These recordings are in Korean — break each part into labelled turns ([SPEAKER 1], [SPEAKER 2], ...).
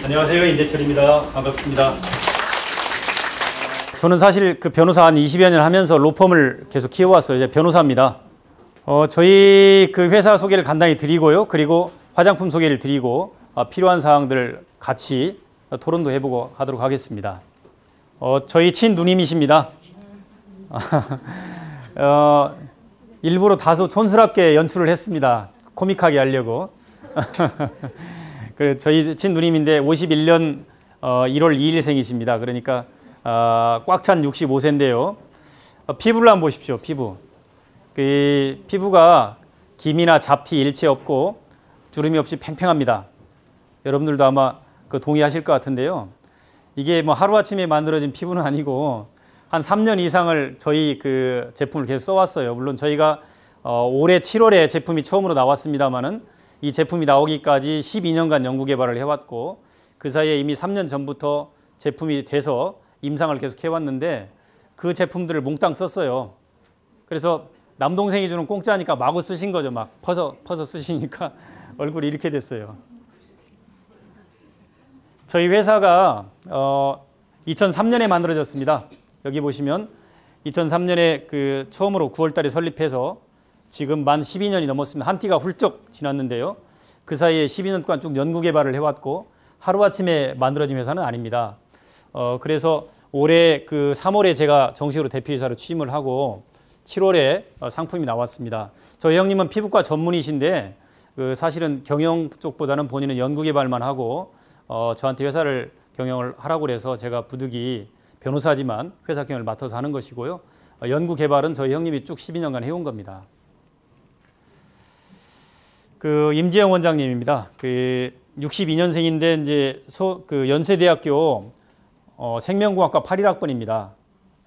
[SPEAKER 1] 안녕하세요. 임대철입니다. 반갑습니다. 저는 사실 그 변호사 한 20여 년 하면서 로펌을 계속 키워왔어요. 이제 변호사입니다. 저희 그 회사 소개를 간단히 드리고요. 그리고 화장품 소개를 드리고 필요한 사항들 같이 토론도 해보고 하도록 하겠습니다. 저희 친누님이십니다. 일부러 다소 촌스럽게 연출을 했습니다. 코믹하게 하려고. 저희 친누님인데 51년 1월 2일생이십니다. 그러니까 꽉 찬 65세인데요. 피부를 한번 보십시오. 피부. 그 피부가 기미나 잡티 일체 없고 주름이 없이 팽팽합니다. 여러분들도 아마 그 동의하실 것 같은데요. 이게 뭐 하루아침에 만들어진 피부는 아니고 한 3년 이상을 저희 그 제품을 계속 써왔어요. 물론 저희가 올해 7월에 제품이 처음으로 나왔습니다만은 이 제품이 나오기까지 12년간 연구 개발을 해왔고 그 사이에 이미 3년 전부터 제품이 돼서 임상을 계속 해왔는데 그 제품들을 몽땅 썼어요. 그래서 남동생이 주는 공짜니까 마구 쓰신 거죠. 막 퍼서 쓰시니까 얼굴이 이렇게 됐어요. 저희 회사가 2003년에 만들어졌습니다. 여기 보시면 2003년에 그 처음으로 9월 달에 설립해서 지금 만 12년이 넘었습니다. 한 띠가 훌쩍 지났는데요. 그 사이에 12년간 쭉 연구 개발을 해왔고 하루아침에 만들어진 회사는 아닙니다. 그래서 올해 그 3월에 제가 정식으로 대표이사로 취임을 하고 7월에 상품이 나왔습니다. 저희 형님은 피부과 전문이신데 그 사실은 경영 쪽보다는 본인은 연구 개발만 하고 저한테 회사를 경영을 하라고 그래서 제가 부득이 변호사지만 회사 경영을 맡아서 하는 것이고요. 연구 개발은 저희 형님이 쭉 12년간 해온 겁니다. 그 임지영 원장님입니다. 그 62년생인데 이제 그 연세대학교 생명공학과 81학번입니다.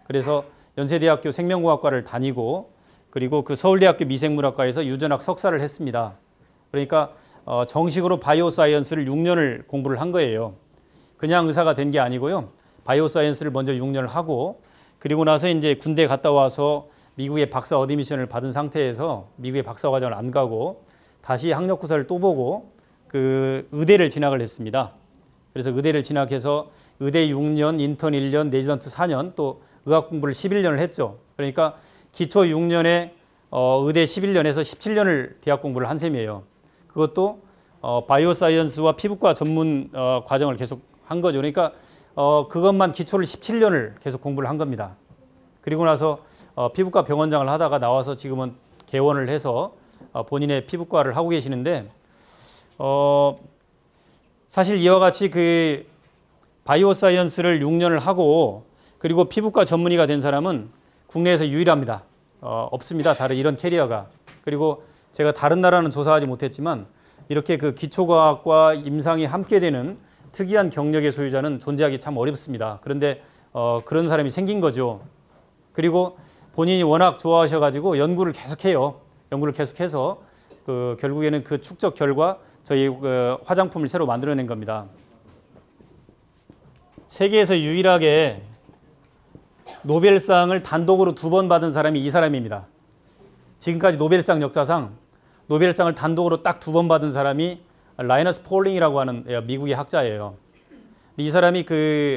[SPEAKER 1] 그래서 연세대학교 생명공학과를 다니고 그리고 그 서울대학교 미생물학과에서 유전학 석사를 했습니다. 그러니까 정식으로 바이오사이언스를 6년을 공부를 한 거예요. 그냥 의사가 된 게 아니고요. 바이오사이언스를 먼저 6년을 하고 그리고 나서 이제 군대 갔다 와서 미국의 박사 어드미션을 받은 상태에서 미국의 박사 과정을 안 가고 다시 학력고사를 또 보고 그 의대를 진학을 했습니다. 그래서 의대를 진학해서 의대 6년, 인턴 1년, 레지던트 4년 또 의학 공부를 11년을 했죠. 그러니까 기초 6년에 의대 11년에서 17년을 대학 공부를 한 셈이에요. 그것도 바이오사이언스와 피부과 전문 과정을 계속 한 거죠. 그러니까 그것만 기초를 17년을 계속 공부를 한 겁니다. 그리고 나서 피부과 병원장을 하다가 나와서 지금은 개원을 해서 본인의 피부과를 하고 계시는데 사실 이와 같이 그 바이오사이언스를 6년을 하고 그리고 피부과 전문의가 된 사람은 국내에서 유일합니다. 없습니다. 다른 이런 캐리어가. 그리고 제가 다른 나라는 조사하지 못했지만 이렇게 그 기초과학과 임상이 함께 되는 특이한 경력의 소유자는 존재하기 참 어렵습니다. 그런데 그런 사람이 생긴 거죠. 그리고 본인이 워낙 좋아하셔가지고 연구를 계속해요. 연구를 계속해서 그 결국에는 그 축적 결과 저희 그 화장품을 새로 만들어낸 겁니다. 세계에서 유일하게 노벨상을 단독으로 2번 받은 사람이 이 사람입니다. 지금까지 노벨상 역사상 노벨상을 단독으로 딱 2번 받은 사람이 라이너스 폴링이라고 하는 미국의 학자예요. 이 사람이 그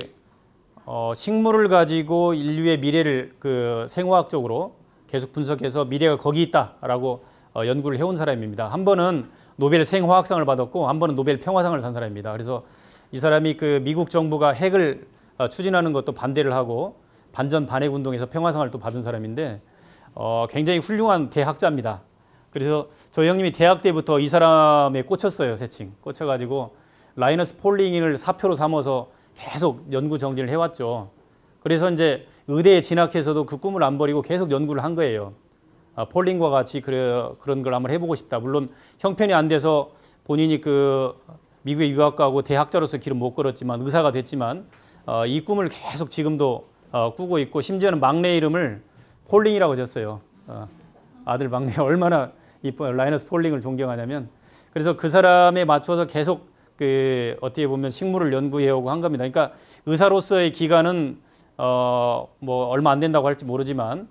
[SPEAKER 1] 식물을 가지고 인류의 미래를 그 생화학적으로 계속 분석해서 미래가 거기 있다라고 연구를 해온 사람입니다. 한 번은 노벨 생화학상을 받았고 한 번은 노벨 평화상을 탄 사람입니다. 그래서 이 사람이 그 미국 정부가 핵을 추진하는 것도 반대를 하고 반전 반핵 운동에서 평화상을 또 받은 사람인데 굉장히 훌륭한 대학자입니다. 그래서 저희 형님이 대학 때부터 이 사람에 꽂혔어요. 새칭 꽂혀가지고 라이너스 폴링을 사표로 삼아서 계속 연구 정진을 해왔죠. 그래서 이제 의대에 진학해서도 그 꿈을 안 버리고 계속 연구를 한 거예요. 폴링과 같이 그런 걸 한번 해보고 싶다. 물론 형편이 안 돼서 본인이 그 미국에 유학가고 대학자로서 길은 못 걸었지만 의사가 됐지만 이 꿈을 계속 지금도 꾸고 있고 심지어는 막내 이름을 폴링이라고 졌어요. 아들 막내 얼마나 라이너스 폴링을 존경하냐면 그래서 그 사람에 맞춰서 계속 그 어떻게 보면 식물을 연구해오고 한 겁니다. 그러니까 의사로서의 기간은 뭐 얼마 안 된다고 할지 모르지만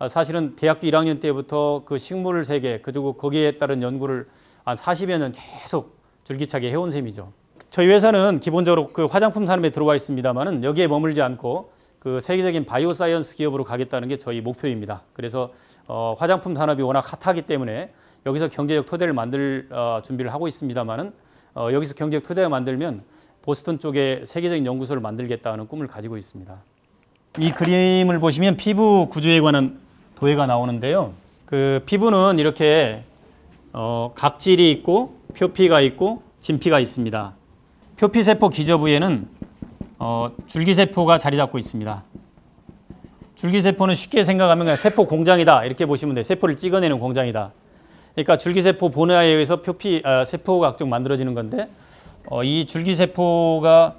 [SPEAKER 1] 사실은 대학교 1학년 때부터 그 식물 세계 그리고 거기에 따른 연구를 한 40여 년 계속 줄기차게 해온 셈이죠. 저희 회사는 기본적으로 그 화장품 산업에 들어와 있습니다만은 여기에 머물지 않고 그 세계적인 바이오 사이언스 기업으로 가겠다는 게 저희 목표입니다. 그래서 화장품 산업이 워낙 핫하기 때문에 여기서 경제적 토대를 만들 준비를 하고 있습니다만은 여기서 경제적 토대를 만들면 보스턴 쪽에 세계적인 연구소를 만들겠다는 꿈을 가지고 있습니다. 이 그림을 보시면 피부 구조에 관한 도해가 나오는데요. 그 피부는 이렇게 각질이 있고 표피가 있고 진피가 있습니다. 표피세포 기저부에는 줄기세포가 자리 잡고 있습니다. 줄기세포는 쉽게 생각하면 그냥 세포 공장이다 이렇게 보시면 돼요. 세포를 찍어내는 공장이다. 그러니까 줄기세포 본화에 의해서 세포가 각종 만들어지는 건데 이 줄기세포가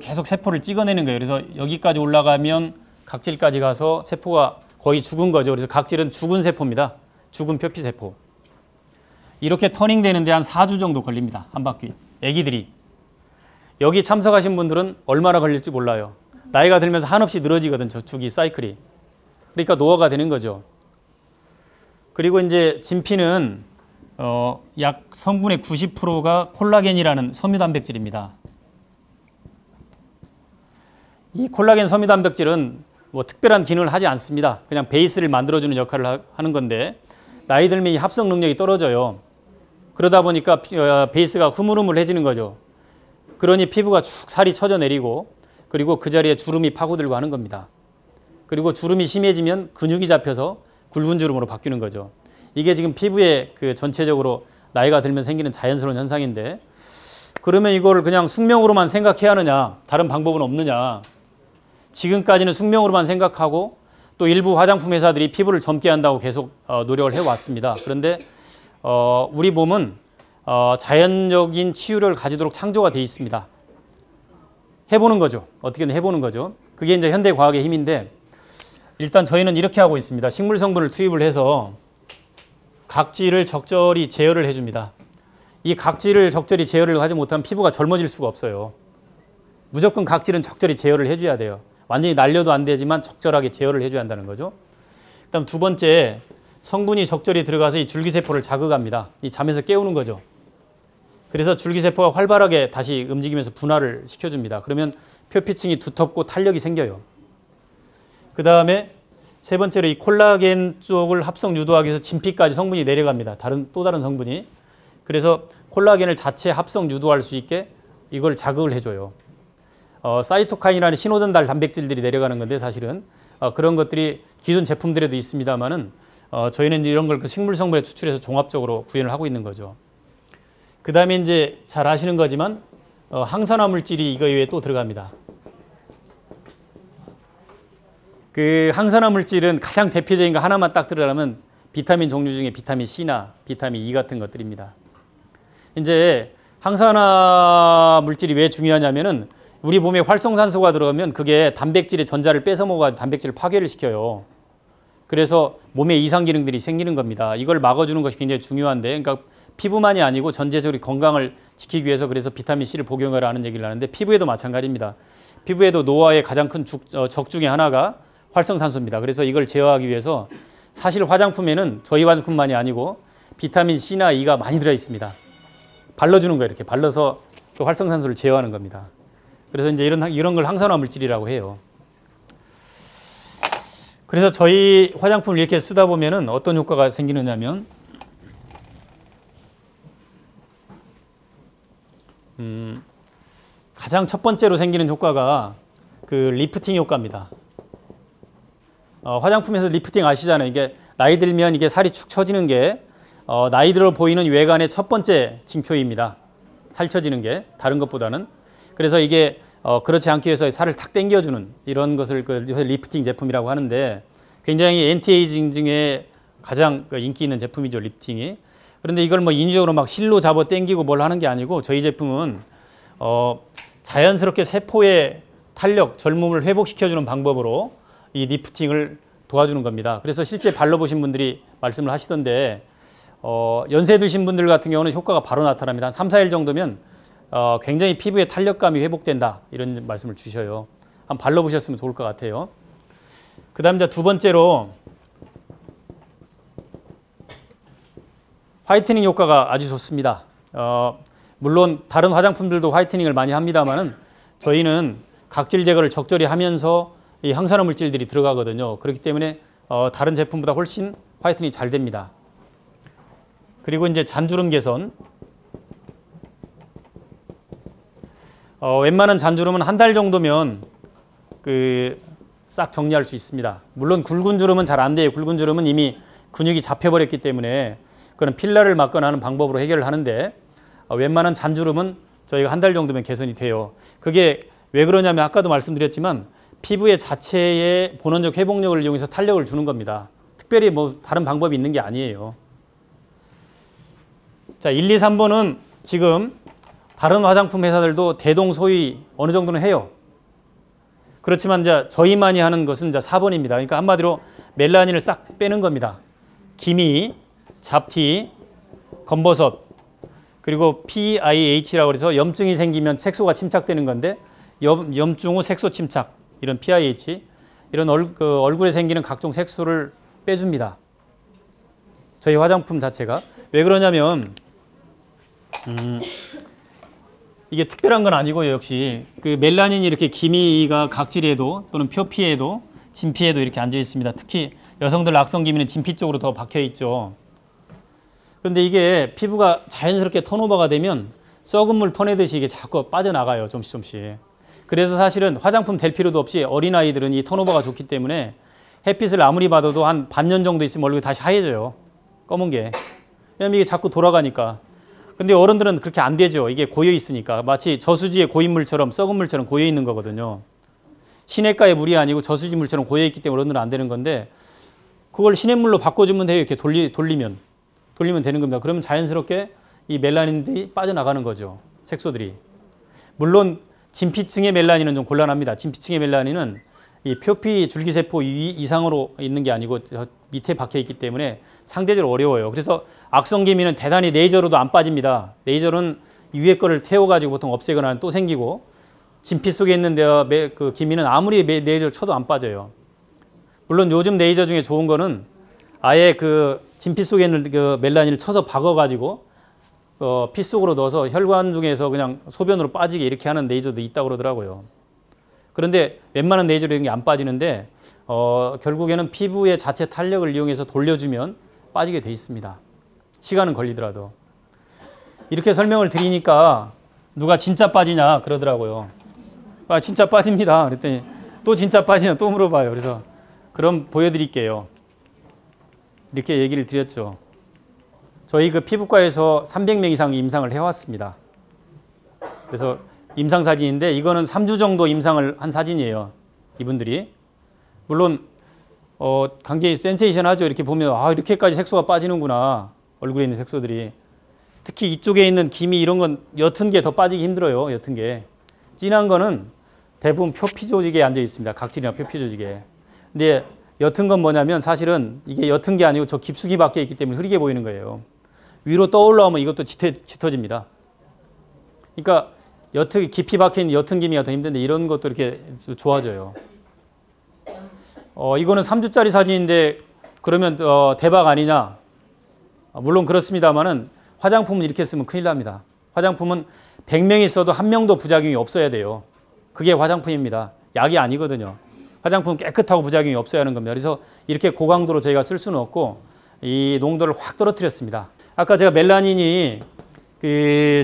[SPEAKER 1] 계속 세포를 찍어내는 거예요. 그래서 여기까지 올라가면 각질까지 가서 세포가 거의 죽은 거죠. 그래서 각질은 죽은 세포입니다. 죽은 표피세포. 이렇게 터닝 되는데 한 4주 정도 걸립니다. 한 바퀴. 애기들이. 여기 참석하신 분들은 얼마나 걸릴지 몰라요. 나이가 들면서 한없이 늘어지거든, 저축이 사이클이. 그러니까 노화가 되는 거죠. 그리고 이제 진피는 약 성분의 90%가 콜라겐이라는 섬유단백질입니다. 이 콜라겐 섬유단백질은 뭐 특별한 기능을 하지 않습니다. 그냥 베이스를 만들어주는 역할을 하는 건데 나이 들면 이 합성 능력이 떨어져요. 그러다 보니까 베이스가 흐물흐물해지는 거죠. 그러니 피부가 축 살이 쳐져 내리고 그리고 그 자리에 주름이 파고들고 하는 겁니다. 그리고 주름이 심해지면 근육이 잡혀서 굵은 주름으로 바뀌는 거죠. 이게 지금 피부에 그 전체적으로 나이가 들면 생기는 자연스러운 현상인데 그러면 이걸 그냥 숙명으로만 생각해야 하느냐, 다른 방법은 없느냐. 지금까지는 숙명으로만 생각하고 또 일부 화장품 회사들이 피부를 젊게 한다고 계속 노력을 해왔습니다. 그런데 우리 몸은 자연적인 치유를 가지도록 창조가 되어 있습니다. 해보는 거죠. 어떻게든 해보는 거죠. 그게 이제 현대 과학의 힘인데 일단 저희는 이렇게 하고 있습니다. 식물 성분을 투입을 해서 각질을 적절히 제어를 해줍니다. 이 각질을 적절히 제어를 하지 못하면 피부가 젊어질 수가 없어요. 무조건 각질은 적절히 제어를 해줘야 돼요. 완전히 날려도 안 되지만 적절하게 제어를 해줘야 한다는 거죠. 그다음 두 번째, 성분이 적절히 들어가서 이 줄기세포를 자극합니다. 이 잠에서 깨우는 거죠. 그래서 줄기세포가 활발하게 다시 움직이면서 분화를 시켜줍니다. 그러면 표피층이 두텁고 탄력이 생겨요. 그 다음에 세 번째로 이 콜라겐 쪽을 합성 유도하기 위해서 진피까지 성분이 내려갑니다. 또 다른 성분이. 그래서 콜라겐을 자체 합성 유도할 수 있게 이걸 자극을 해줘요. 사이토카인이라는 신호전달 단백질들이 내려가는 건데 사실은 그런 것들이 기존 제품들에도 있습니다만은 저희는 이런 걸 그 식물 성분에 추출해서 종합적으로 구현을 하고 있는 거죠. 그 다음에 이제 잘 아시는 거지만 항산화 물질이 이거 이외에 또 들어갑니다. 그 항산화 물질은 가장 대표적인 거 하나만 딱 들어가면 비타민 종류 중에 비타민 C나 비타민 E 같은 것들입니다. 이제 항산화 물질이 왜 중요하냐면은 우리 몸에 활성산소가 들어가면 그게 단백질의 전자를 뺏어 먹어가지고 단백질을 파괴를 시켜요. 그래서 몸에 이상 기능들이 생기는 겁니다. 이걸 막아주는 것이 굉장히 중요한데, 그러니까 피부만이 아니고 전체적으로 건강을 지키기 위해서 그래서 비타민 C를 복용하라 하는 얘기를 하는데 피부에도 마찬가지입니다. 피부에도 노화의 가장 큰 적 중에 하나가 활성산소입니다. 그래서 이걸 제어하기 위해서 사실 화장품에는 저희 화장품만이 아니고 비타민 C나 E가 많이 들어 있습니다. 발라주는 거예요. 이렇게 발라서 그 활성산소를 제어하는 겁니다. 그래서 이제 이런 걸 항산화 물질이라고 해요. 그래서 저희 화장품을 이렇게 쓰다 보면은 어떤 효과가 생기느냐면 가장 첫 번째로 생기는 효과가 그 리프팅 효과입니다. 화장품에서 리프팅 아시잖아요. 이게 나이 들면 이게 살이 축 처지는 게 나이 들어 보이는 외관의 첫 번째 징표입니다. 살 처지는 게 다른 것보다는. 그래서 이게 그렇지 않기 위해서 살을 탁 당겨주는 이런 것을 요새 리프팅 제품이라고 하는데 굉장히 엔티에이징 중에 가장 인기 있는 제품이죠, 리프팅이. 그런데 이걸 뭐 인위적으로 막 실로 잡아 당기고 뭘 하는 게 아니고 저희 제품은 자연스럽게 세포의 탄력, 젊음을 회복시켜주는 방법으로 이 리프팅을 도와주는 겁니다. 그래서 실제 발라보신 분들이 말씀을 하시던데 연세 드신 분들 같은 경우는 효과가 바로 나타납니다. 한 3, 4일 정도면 굉장히 피부의 탄력감이 회복된다 이런 말씀을 주셔요. 한번 발라보셨으면 좋을 것 같아요. 그 다음 두 번째로 화이트닝 효과가 아주 좋습니다. 물론 다른 화장품들도 화이트닝을 많이 합니다만은 저희는 각질 제거를 적절히 하면서 이 항산화 물질들이 들어가거든요. 그렇기 때문에 다른 제품보다 훨씬 화이트닝이 잘 됩니다. 그리고 이제 잔주름 개선. 웬만한 잔주름은 한 달 정도면 싹 정리할 수 있습니다. 물론 굵은 주름은 잘 안 돼요. 굵은 주름은 이미 근육이 잡혀버렸기 때문에 그런 필러를 맞거나 하는 방법으로 해결을 하는데 웬만한 잔주름은 저희가 한 달 정도면 개선이 돼요. 그게 왜 그러냐면 아까도 말씀드렸지만 피부의 자체의 본원적 회복력을 이용해서 탄력을 주는 겁니다. 특별히 뭐 다른 방법이 있는 게 아니에요. 자, 1, 2, 3번은 지금 다른 화장품 회사들도 대동소이 어느 정도는 해요. 그렇지만 이제 저희만이 하는 것은 이제 4번입니다. 그러니까 한마디로 멜라닌을 싹 빼는 겁니다. 기미, 잡티, 검버섯, 그리고 PIH라고 해서 염증이 생기면 색소가 침착되는 건데 염증 후 색소 침착, 이런 PIH, 이런 얼굴에 생기는 각종 색소를 빼줍니다. 저희 화장품 자체가. 왜 그러냐면 이게 특별한 건 아니고요. 역시 그 멜라닌이 이렇게 기미가 각질에도 또는 표피에도 진피에도 이렇게 앉아 있습니다. 특히 여성들 악성 기미는 진피 쪽으로 더 박혀 있죠. 그런데 이게 피부가 자연스럽게 턴오버가 되면 썩은 물 퍼내듯이 이게 자꾸 빠져나가요. 조금씩. 그래서 사실은 화장품 댈 필요도 없이 어린아이들은 이 턴오버가 좋기 때문에 햇빛을 아무리 받아도 한 반년 정도 있으면 얼굴이 다시 하얘져요. 검은 게. 왜냐면 이게 자꾸 돌아가니까. 근데 어른들은 그렇게 안 되죠. 이게 고여 있으니까. 마치 저수지의 고인물처럼, 썩은 물처럼 고여 있는 거거든요. 시냇가의 물이 아니고 저수지 물처럼 고여 있기 때문에 어른들은 안 되는 건데 그걸 시냇물로 바꿔주면 돼요. 이렇게 돌리면 되는 겁니다. 그러면 자연스럽게 이 멜라닌들이 빠져나가는 거죠. 색소들이. 물론 진피층의 멜라닌은 좀 곤란합니다. 진피층의 멜라닌은 이 표피 줄기세포 이상으로 있는 게 아니고 밑에 박혀 있기 때문에 상대적으로 어려워요. 그래서 악성기미는 대단히 레이저로도 안 빠집니다. 레이저는 위에 거를 태워가지고 보통 없애거나 하면 또 생기고 진피 속에 있는 그 기미는 아무리 레이저를 쳐도 안 빠져요. 물론 요즘 레이저 중에 좋은 거는 아예 그 진피 속에 있는 그 멜라닌을 쳐서 박아가지고 피 속으로 넣어서 혈관 중에서 그냥 소변으로 빠지게 이렇게 하는 레이저도 있다고 그러더라고요. 그런데 웬만한 레이저로 이런 게 안 빠지는데 결국에는 피부의 자체 탄력을 이용해서 돌려주면 빠지게 돼 있습니다. 시간은 걸리더라도. 이렇게 설명을 드리니까 누가 진짜 빠지냐 그러더라고요. 아, 진짜 빠집니다. 그랬더니 또 진짜 빠지냐 또 물어봐요. 그래서 그럼 보여드릴게요. 이렇게 얘기를 드렸죠. 저희 그 피부과에서 300명 이상 임상을 해왔습니다. 그래서 임상 사진인데 이거는 3주 정도 임상을 한 사진이에요. 이분들이. 물론 굉장히 센세이션하죠. 이렇게 보면 아 이렇게까지 색소가 빠지는구나. 얼굴에 있는 색소들이. 특히 이쪽에 있는 기미 이런 건 옅은 게 더 빠지기 힘들어요. 옅은 게. 진한 거는 대부분 표피 조직에 앉아 있습니다. 각질이나 표피 조직에. 근데 옅은 건 뭐냐면 사실은 이게 옅은 게 아니고 저 깊숙이 박혀 있기 때문에 흐리게 보이는 거예요. 위로 떠올라오면 이것도 짙어집니다. 그러니까 깊이 박혀있는 옅은 기미가 더 힘든데 이런 것도 이렇게 좋아져요. 이거는 3주짜리 사진인데 그러면 대박 아니냐? 물론 그렇습니다만은 화장품은 이렇게 쓰면 큰일 납니다. 화장품은 100명이 써도 한 명도 부작용이 없어야 돼요. 그게 화장품입니다. 약이 아니거든요. 화장품은 깨끗하고 부작용이 없어야 하는 겁니다. 그래서 이렇게 고강도로 저희가 쓸 수는 없고 이 농도를 확 떨어뜨렸습니다. 아까 제가 멜라닌이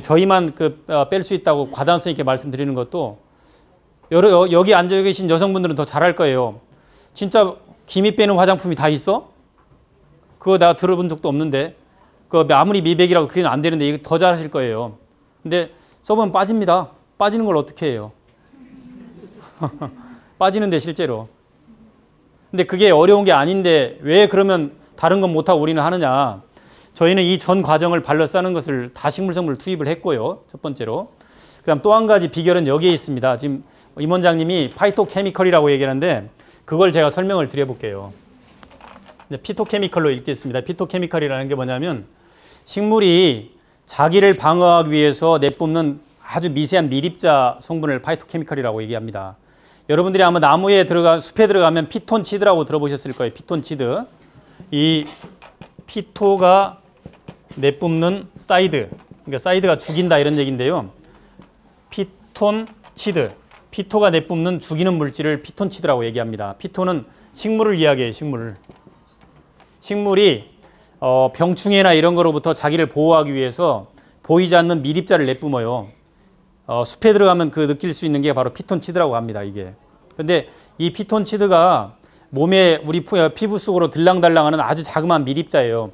[SPEAKER 1] 저희만 뺄 수 있다고 과단성 있게 말씀드리는 것도 여기 앉아 계신 여성분들은 더 잘할 거예요. 진짜 기미 빼는 화장품이 다 있어? 그거 내가 들어본 적도 없는데 그 아무리 미백이라고 그게 안 되는데 이거 더 잘하실 거예요. 근데 써보면 빠집니다. 빠지는 걸 어떻게 해요? 빠지는데 실제로. 근데 그게 어려운 게 아닌데 왜 그러면 다른 건 못하고 우리는 하느냐. 저희는 이 전 과정을 발로 싸는 것을 다식물성분을 투입을 했고요. 첫 번째로. 그 다음 또 한 가지 비결은 여기에 있습니다. 지금 임 원장님이 파이토케미컬이라고 얘기하는데 그걸 제가 설명을 드려볼게요. 피토케미컬로 읽겠습니다. 피토케미컬이라는 게 뭐냐면 식물이 자기를 방어하기 위해서 내뿜는 아주 미세한 밀입자 성분을 파이토케미컬이라고 얘기합니다. 여러분들이 아마 나무에 숲에 들어가면 피톤치드라고 들어보셨을 거예요. 피톤치드. 이 피토가 내뿜는 사이드, 그러니까 사이드가 죽인다 이런 얘기인데요. 피톤치드. 피토가 내뿜는 죽이는 물질을 피톤치드라고 얘기합니다. 피토는 식물을 이야기해요. 식물이 병충해나 이런 거로부터 자기를 보호하기 위해서 보이지 않는 미립자를 내뿜어요. 숲에 들어가면 그 느낄 수 있는 게 바로 피톤치드라고 합니다. 이게. 근데 이 피톤치드가 몸에 우리 피부 속으로 들랑달랑하는 아주 자그마한 미립자예요.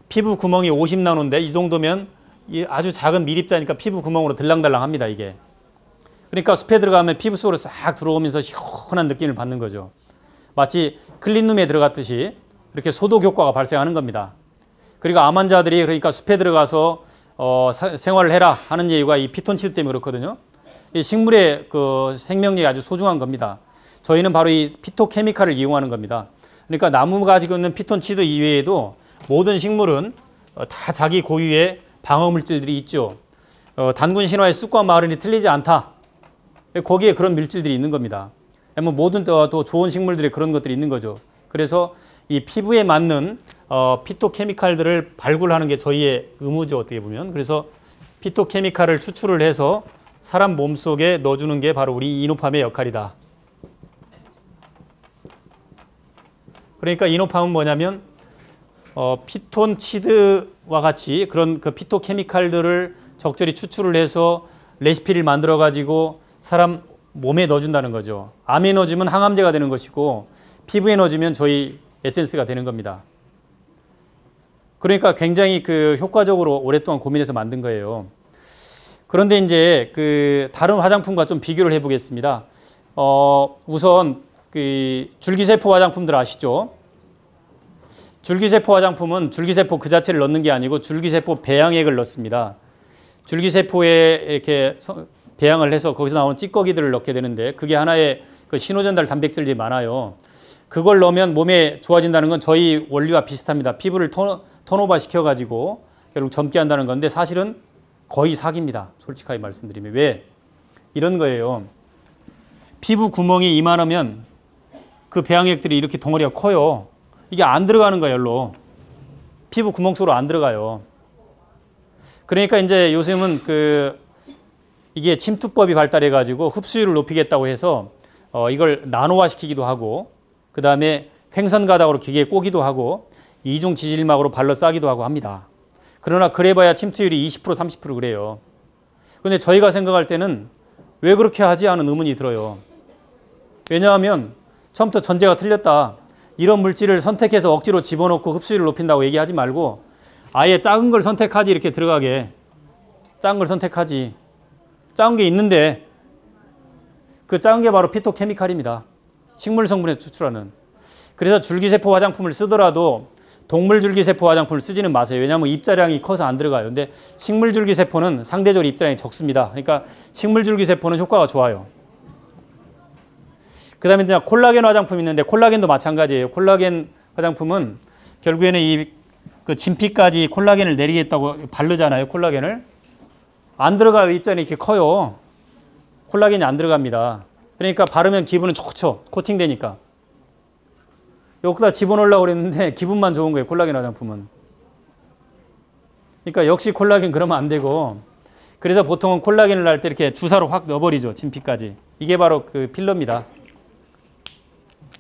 [SPEAKER 1] 피부 구멍이 50나노인데 이 정도면 아주 작은 미립자니까 피부 구멍으로 들랑달랑합니다. 이게. 그러니까 숲에 들어가면 피부 속으로 싹 들어오면서 시원한 느낌을 받는 거죠. 마치 클린룸에 들어갔듯이 이렇게 소독 효과가 발생하는 겁니다. 그리고 암 환자들이 그러니까 숲에 들어가서 생활을 해라 하는 이유가 이 피톤치드 때문에 그렇거든요. 이 식물의 그 생명력이 아주 소중한 겁니다. 저희는 바로 이 피토케미칼을 이용하는 겁니다. 그러니까 나무가 가지고 있는 피톤치드 이외에도 모든 식물은 다 자기 고유의 방어물질들이 있죠. 단군 신화의 쑥과 마른이 틀리지 않다. 거기에 그런 물질들이 있는 겁니다. 모든 또 좋은 식물들에 그런 것들이 있는 거죠. 그래서 이 피부에 맞는 피토케미칼들을 발굴하는 게 저희의 의무죠. 어떻게 보면. 그래서 피토케미칼을 추출을 해서 사람 몸속에 넣어주는 게 바로 우리 이노팜의 역할이다. 그러니까 이노팜은 뭐냐면 피톤치드와 같이 그런 그 피토케미칼들을 적절히 추출을 해서 레시피를 만들어 가지고 사람 몸에 넣어준다는 거죠. 암에 넣어주면 항암제가 되는 것이고 피부에 넣어주면 저희 에센스가 되는 겁니다. 그러니까 굉장히 그 효과적으로 오랫동안 고민해서 만든 거예요. 그런데 이제 그 다른 화장품과 좀 비교를 해보겠습니다. 우선 그 줄기세포 화장품들 아시죠? 줄기세포 화장품은 줄기세포 그 자체를 넣는 게 아니고 줄기세포 배양액을 넣습니다. 줄기세포에 이렇게 배양을 해서 거기서 나오는 찌꺼기들을 넣게 되는데 그게 하나의 그 신호전달 단백질들이 많아요. 그걸 넣으면 몸에 좋아진다는 건 저희 원리와 비슷합니다. 피부를 턴오버 시켜가지고 결국 젊게 한다는 건데 사실은 거의 사기입니다. 솔직하게 말씀드리면. 왜? 이런 거예요. 피부 구멍이 이만하면 그 배양액들이 이렇게 덩어리가 커요. 이게 안 들어가는 거예요. 열로. 피부 구멍 속으로 안 들어가요. 그러니까 이제 요즘은 이게 침투법이 발달해가지고 흡수율을 높이겠다고 해서 이걸 나노화 시키기도 하고 그 다음에 횡선가닥으로 기계에 꼬기도 하고 이중 지질막으로 발라 싸기도 하고 합니다. 그러나 그래봐야 침투율이 20% 30% 그래요. 근데 저희가 생각할 때는 왜 그렇게 하지 하는 의문이 들어요. 왜냐하면 처음부터 전제가 틀렸다. 이런 물질을 선택해서 억지로 집어넣고 흡수율을 높인다고 얘기하지 말고 아예 작은 걸 선택하지 이렇게 들어가게. 작은 걸 선택하지. 작은 게 있는데 그 작은 게 바로 피토케미칼입니다. 식물 성분에 추출하는. 그래서 줄기세포 화장품을 쓰더라도 동물 줄기세포 화장품을 쓰지는 마세요. 왜냐하면 입자량이 커서 안 들어가요. 근데 식물 줄기세포는 상대적으로 입자량이 적습니다. 그러니까 식물 줄기세포는 효과가 좋아요. 그 다음에 이제 콜라겐 화장품이 있는데 콜라겐도 마찬가지예요. 콜라겐 화장품은 결국에는 그 진피까지 콜라겐을 내리겠다고 바르잖아요. 콜라겐을. 안 들어가요. 입자량이 이렇게 커요. 콜라겐이 안 들어갑니다. 그러니까 바르면 기분은 좋죠. 코팅되니까. 여기다 집어넣으려고 그랬는데 기분만 좋은 거예요. 콜라겐 화장품은. 그러니까 역시 콜라겐 그러면 안 되고 그래서 보통은 콜라겐을 할 때 이렇게 주사로 확 넣어버리죠. 진피까지. 이게 바로 그 필러입니다.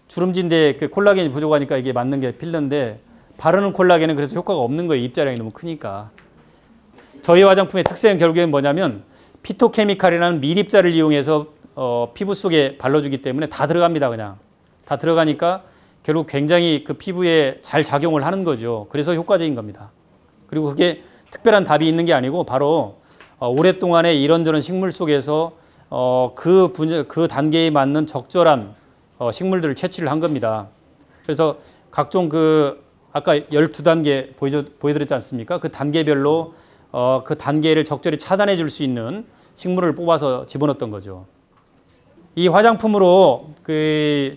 [SPEAKER 1] 주름진데 그 콜라겐이 부족하니까 이게 맞는 게 필러인데 바르는 콜라겐은 그래서 효과가 없는 거예요. 입자량이 너무 크니까. 저희 화장품의 특성은 결국엔 뭐냐면 피토케미칼이라는 미립자를 이용해서 피부 속에 발라주기 때문에 다 들어갑니다. 그냥. 다 들어가니까 결국 굉장히 그 피부에 잘 작용을 하는 거죠. 그래서 효과적인 겁니다. 그리고 그게 특별한 답이 있는 게 아니고 바로 오랫동안의 이런저런 식물 속에서 그 단계에 맞는 적절한 식물들을 채취를 한 겁니다. 그래서 각종 아까 12단계 보여드렸지 않습니까? 그 단계별로 그 단계를 적절히 차단해 줄 수 있는 식물을 뽑아서 집어넣었던 거죠. 이 화장품으로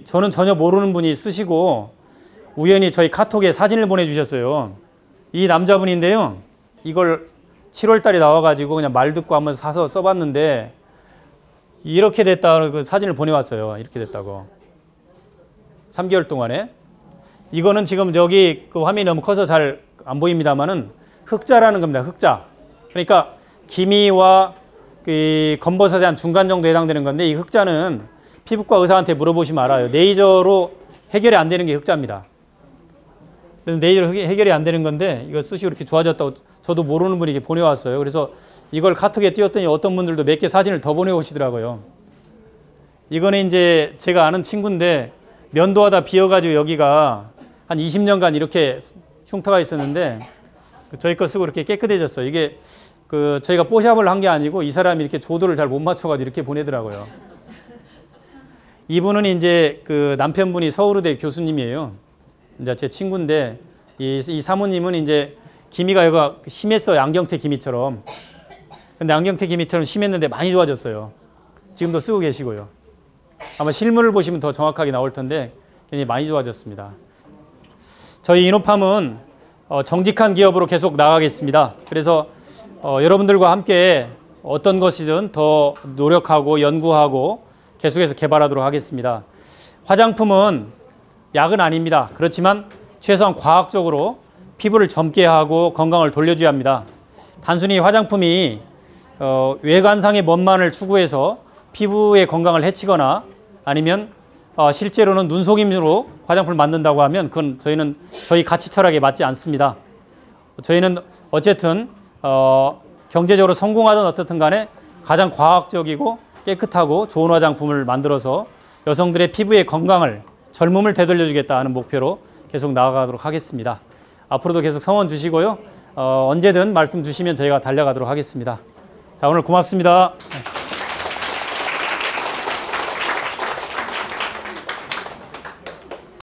[SPEAKER 1] 저는 전혀 모르는 분이 쓰시고 우연히 저희 카톡에 사진을 보내주셨어요. 이 남자분인데요. 이걸 7월 달에 나와가지고 그냥 말 듣고 한번 사서 써봤는데 이렇게 됐다고 그 사진을 보내왔어요. 이렇게 됐다고. 3개월 동안에. 이거는 지금 저기 그 화면이 너무 커서 잘 안 보입니다만은 흑자라는 겁니다. 흑자. 그러니까 기미와 그 검버섯에 한 중간 정도 해당되는 건데 이 흑자는 피부과 의사한테 물어보시면 알아요. 레이저로 해결이 안 되는 게 흑자입니다. 그래서 레이저로 해결이 안 되는 건데 이거 쓰시고 이렇게 좋아졌다고 저도 모르는 분이 이렇게 보내왔어요. 그래서 이걸 카톡에 띄웠더니 어떤 분들도 몇 개 사진을 더 보내오시더라고요. 이거는 이제 제가 아는 친구인데 면도하다 비어가지고 여기가 한 20년간 이렇게 흉터가 있었는데 저희 거 쓰고 이렇게 깨끗해졌어요. 이게 그 저희가 뽀샵을 한 게 아니고 이 사람이 이렇게 조도를 잘 못 맞춰가지고 이렇게 보내더라고요. 이분은 이제 그 남편분이 서울의대 교수님이에요. 이제 제 친구인데 이 사모님은 이제 기미가 여기가 심했어요. 안경테 기미처럼. 근데 안경테 기미처럼 심했는데 많이 좋아졌어요. 지금도 쓰고 계시고요. 아마 실물을 보시면 더 정확하게 나올 텐데 굉장히 많이 좋아졌습니다. 저희 이노팜은 정직한 기업으로 계속 나가겠습니다. 그래서 여러분들과 함께 어떤 것이든 더 노력하고 연구하고 계속해서 개발하도록 하겠습니다. 화장품은 약은 아닙니다. 그렇지만 최소한 과학적으로 피부를 젊게 하고 건강을 돌려줘야 합니다. 단순히 화장품이 외관상의 멋만을 추구해서 피부의 건강을 해치거나 아니면 실제로는 눈속임으로 화장품을 만든다고 하면 그건 저희 가치 철학에 맞지 않습니다. 저희는 어쨌든 경제적으로 성공하든 어떻든 간에 가장 과학적이고 깨끗하고 좋은 화장품을 만들어서 여성들의 피부의 건강을 젊음을 되돌려주겠다 하는 목표로 계속 나아가도록 하겠습니다. 앞으로도 계속 성원 주시고요. 언제든 말씀 주시면 저희가 달려가도록 하겠습니다. 자, 오늘 고맙습니다.